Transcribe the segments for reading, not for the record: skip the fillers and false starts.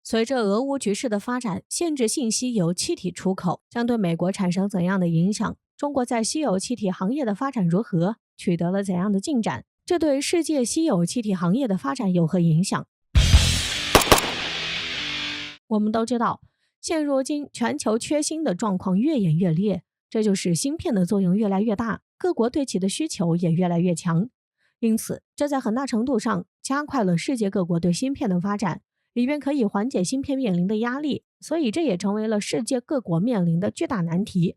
随着俄乌局势的发展，限制性稀有气体出口将对美国产生怎样的影响？中国在稀有气体行业的发展如何？取得了怎样的进展？这对世界稀有气体行业的发展有何影响？我们都知道，现如今全球缺芯的状况越演越烈，这就使芯片的作用越来越大，各国对其的需求也越来越强。因此，这在很大程度上加快了世界各国对芯片的发展，以便可以缓解芯片面临的压力，所以这也成为了世界各国面临的巨大难题。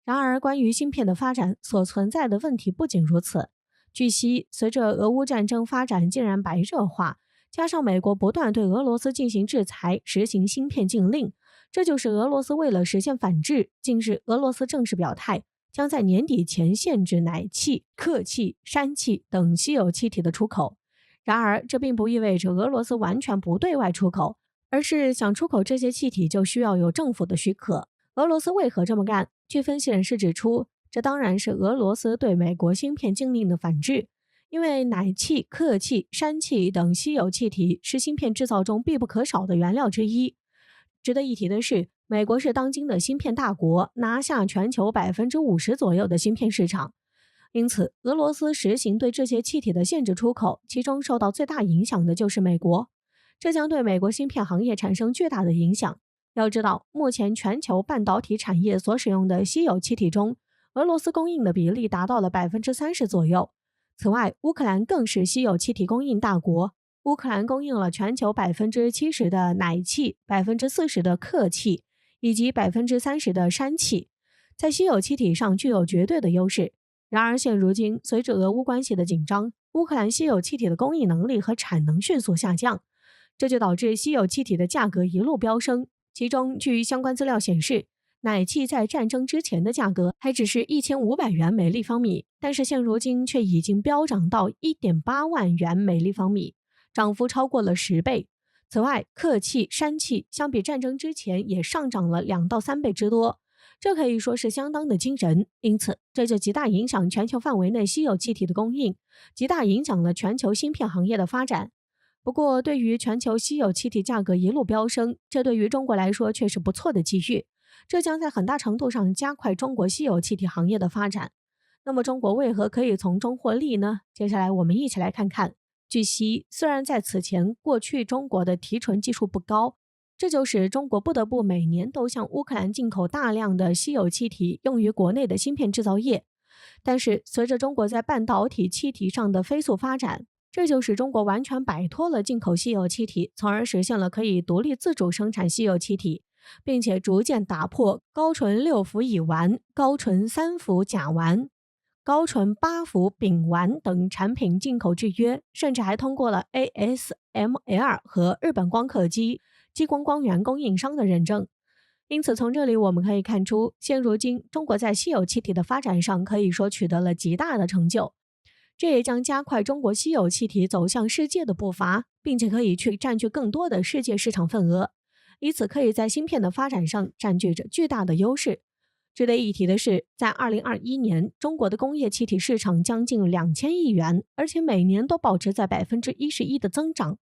然而，关于芯片的发展所存在的问题不仅如此。据悉，随着俄乌战争发展竟然白热化，加上美国不断对俄罗斯进行制裁，实行芯片禁令，这就使俄罗斯为了实现反制，近日俄罗斯正式表态，将在年底前限制氖气、氪气、氙气等稀有气体的出口。然而，这并不意味着俄罗斯完全不对外出口，而是想出口这些气体就需要有政府的许可。俄罗斯为何这么干？据分析人士指出，这当然是俄罗斯对美国芯片禁令的反制。因为氖气、氪气、氙气等稀有气体是芯片制造中必不可少的原料之一。值得一提的是，美国是当今的芯片大国，拿下全球50%左右的芯片市场。因此，俄罗斯实行对这些气体的限制出口，其中受到最大影响的就是美国。这将对美国芯片行业产生巨大的影响。要知道，目前全球半导体产业所使用的稀有气体中，俄罗斯供应的比例达到了30%左右。此外，乌克兰更是稀有气体供应大国。乌克兰供应了全球70%的氖气、40%的氪气以及30%的氙气，在稀有气体上具有绝对的优势。然而，现如今随着俄乌关系的紧张，乌克兰稀有气体的供应能力和产能迅速下降，这就导致稀有气体的价格一路飙升。其中，据相关资料显示，氖气在战争之前的价格还只是1500元每立方米，但是现如今却已经飙涨到1.8万元每立方米，涨幅超过了10倍。此外，氪气、氙气相比战争之前也上涨了2到3倍之多，这可以说是相当的惊人。因此，这就极大影响全球范围内稀有气体的供应，极大影响了全球芯片行业的发展。不过，对于全球稀有气体价格一路飙升，这对于中国来说却是不错的机遇。这将在很大程度上加快中国稀有气体行业的发展。那么中国为何可以从中获利呢？接下来我们一起来看看。据悉，虽然在此前过去中国的提纯技术不高，这就使中国不得不每年都向乌克兰进口大量的稀有气体用于国内的芯片制造业。但是随着中国在半导体气体上的飞速发展，这就使中国完全摆脱了进口稀有气体，从而实现了可以独立自主生产稀有气体，并且逐渐打破高纯6氟乙烷、高纯3氟甲烷、高纯8氟丙烷等产品进口制约，甚至还通过了 ASML 和日本光刻机激光光源供应商的认证。因此，从这里我们可以看出，现如今中国在稀有气体的发展上可以说取得了极大的成就。这也将加快中国稀有气体走向世界的步伐，并且可以去占据更多的世界市场份额，以此可以在芯片的发展上占据着巨大的优势。值得一提的是，在2021年，中国的工业气体市场将近2000亿元，而且每年都保持在11%的增长。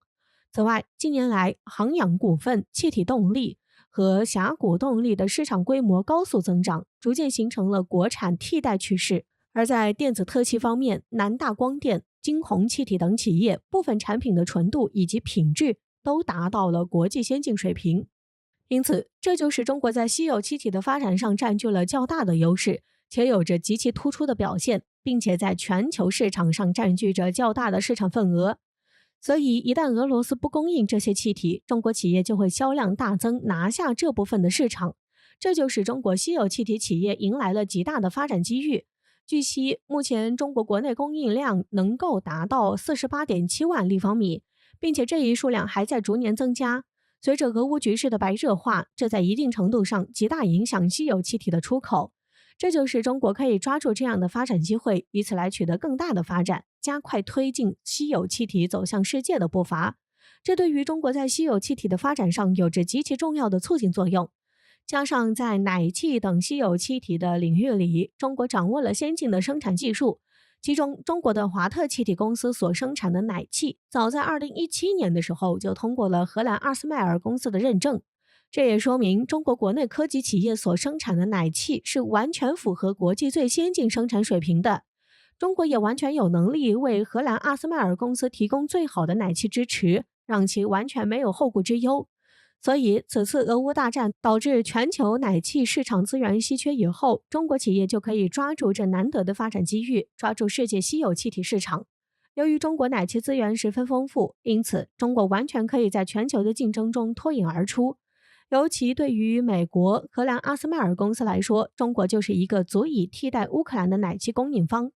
此外，近年来，航氧股份、气体动力和峡谷动力的市场规模高速增长，逐渐形成了国产替代趋势。而在电子特气方面，南大光电、金鸿气体等企业部分产品的纯度以及品质都达到了国际先进水平。因此，这就是中国在稀有气体的发展上占据了较大的优势，且有着极其突出的表现，并且在全球市场上占据着较大的市场份额。所以，一旦俄罗斯不供应这些气体，中国企业就会销量大增，拿下这部分的市场。这就使中国稀有气体企业迎来了极大的发展机遇。据悉，目前中国国内供应量能够达到48.7万立方米，并且这一数量还在逐年增加。随着俄乌局势的白热化，这在一定程度上极大影响稀有气体的出口。这就是中国可以抓住这样的发展机会，以此来取得更大的发展，加快推进稀有气体走向世界的步伐。这对于中国在稀有气体的发展上有着极其重要的促进作用。加上在氖气等稀有气体的领域里，中国掌握了先进的生产技术，其中，中国的华特气体公司所生产的奶气，早在2017年的时候就通过了荷兰阿斯麦尔公司的认证。这也说明中国国内科技企业所生产的奶气是完全符合国际最先进生产水平的。中国也完全有能力为荷兰阿斯麦尔公司提供最好的奶气支持，让其完全没有后顾之忧。所以，此次俄乌大战导致全球奶气市场资源稀缺以后，中国企业就可以抓住这难得的发展机遇，抓住世界稀有气体市场。由于中国奶气资源十分丰富，因此中国完全可以在全球的竞争中脱颖而出。尤其对于美国、荷兰阿斯麦尔公司来说，中国就是一个足以替代乌克兰的奶气供应方，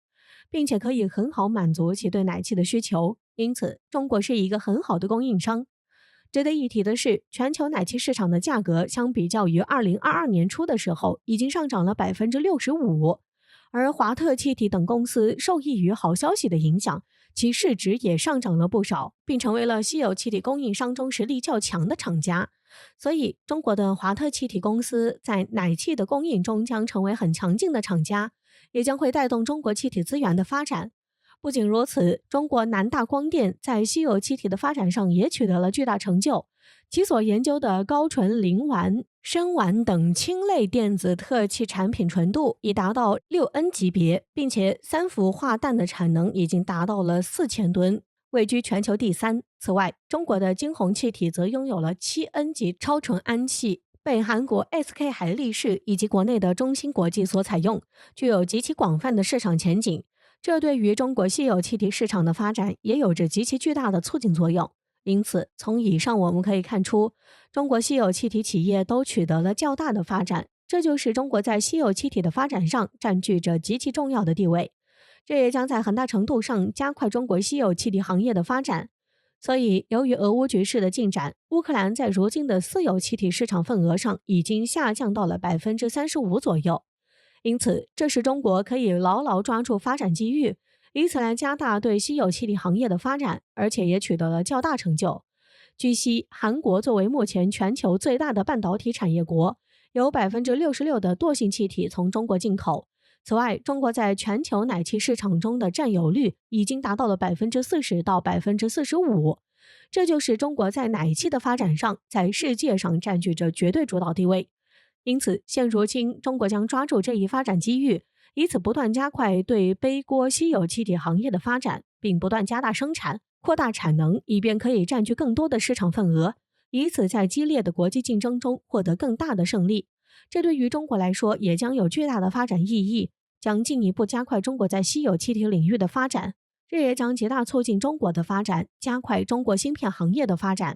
并且可以很好满足其对奶气的需求。因此，中国是一个很好的供应商。值得一提的是，全球奶气市场的价格相比较于2022年初的时候，已经上涨了65%。而华特气体等公司受益于好消息的影响，其市值也上涨了不少，并成为了稀有气体供应商中实力较强的厂家。所以，中国的华特气体公司在奶气的供应中将成为很强劲的厂家，也将会带动中国气体资源的发展。不仅如此，中国南大光电在稀有气体的发展上也取得了巨大成就，其所研究的高纯磷烷、砷烷等氢类电子特气产品纯度已达到6N 级别，并且三氟化氮的产能已经达到了4000吨，位居全球第3。此外，中国的金红气体则拥有了7N 级超纯氨气，被韩国 SK 海力士以及国内的中芯国际所采用，具有极其广泛的市场前景。这对于中国稀有气体市场的发展也有着极其巨大的促进作用。因此，从以上我们可以看出，中国稀有气体企业都取得了较大的发展，这就是中国在稀有气体的发展上占据着极其重要的地位。这也将在很大程度上加快中国稀有气体行业的发展。所以，由于俄乌局势的进展，乌克兰在如今的私有气体市场份额上已经下降到了35%左右。因此，这使中国可以牢牢抓住发展机遇，以此来加大对稀有气体行业的发展，而且也取得了较大成就。据悉，韩国作为目前全球最大的半导体产业国，有66%的惰性气体从中国进口。此外，中国在全球奶气市场中的占有率已经达到了40%到45%，这就是中国在奶气的发展上在世界上占据着绝对主导地位。因此，现如今中国将抓住这一发展机遇，以此不断加快对背锅稀有气体行业的发展，并不断加大生产、扩大产能，以便可以占据更多的市场份额，以此在激烈的国际竞争中获得更大的胜利。这对于中国来说也将有巨大的发展意义，将进一步加快中国在稀有气体领域的发展，这也将极大促进中国的发展，加快中国芯片行业的发展。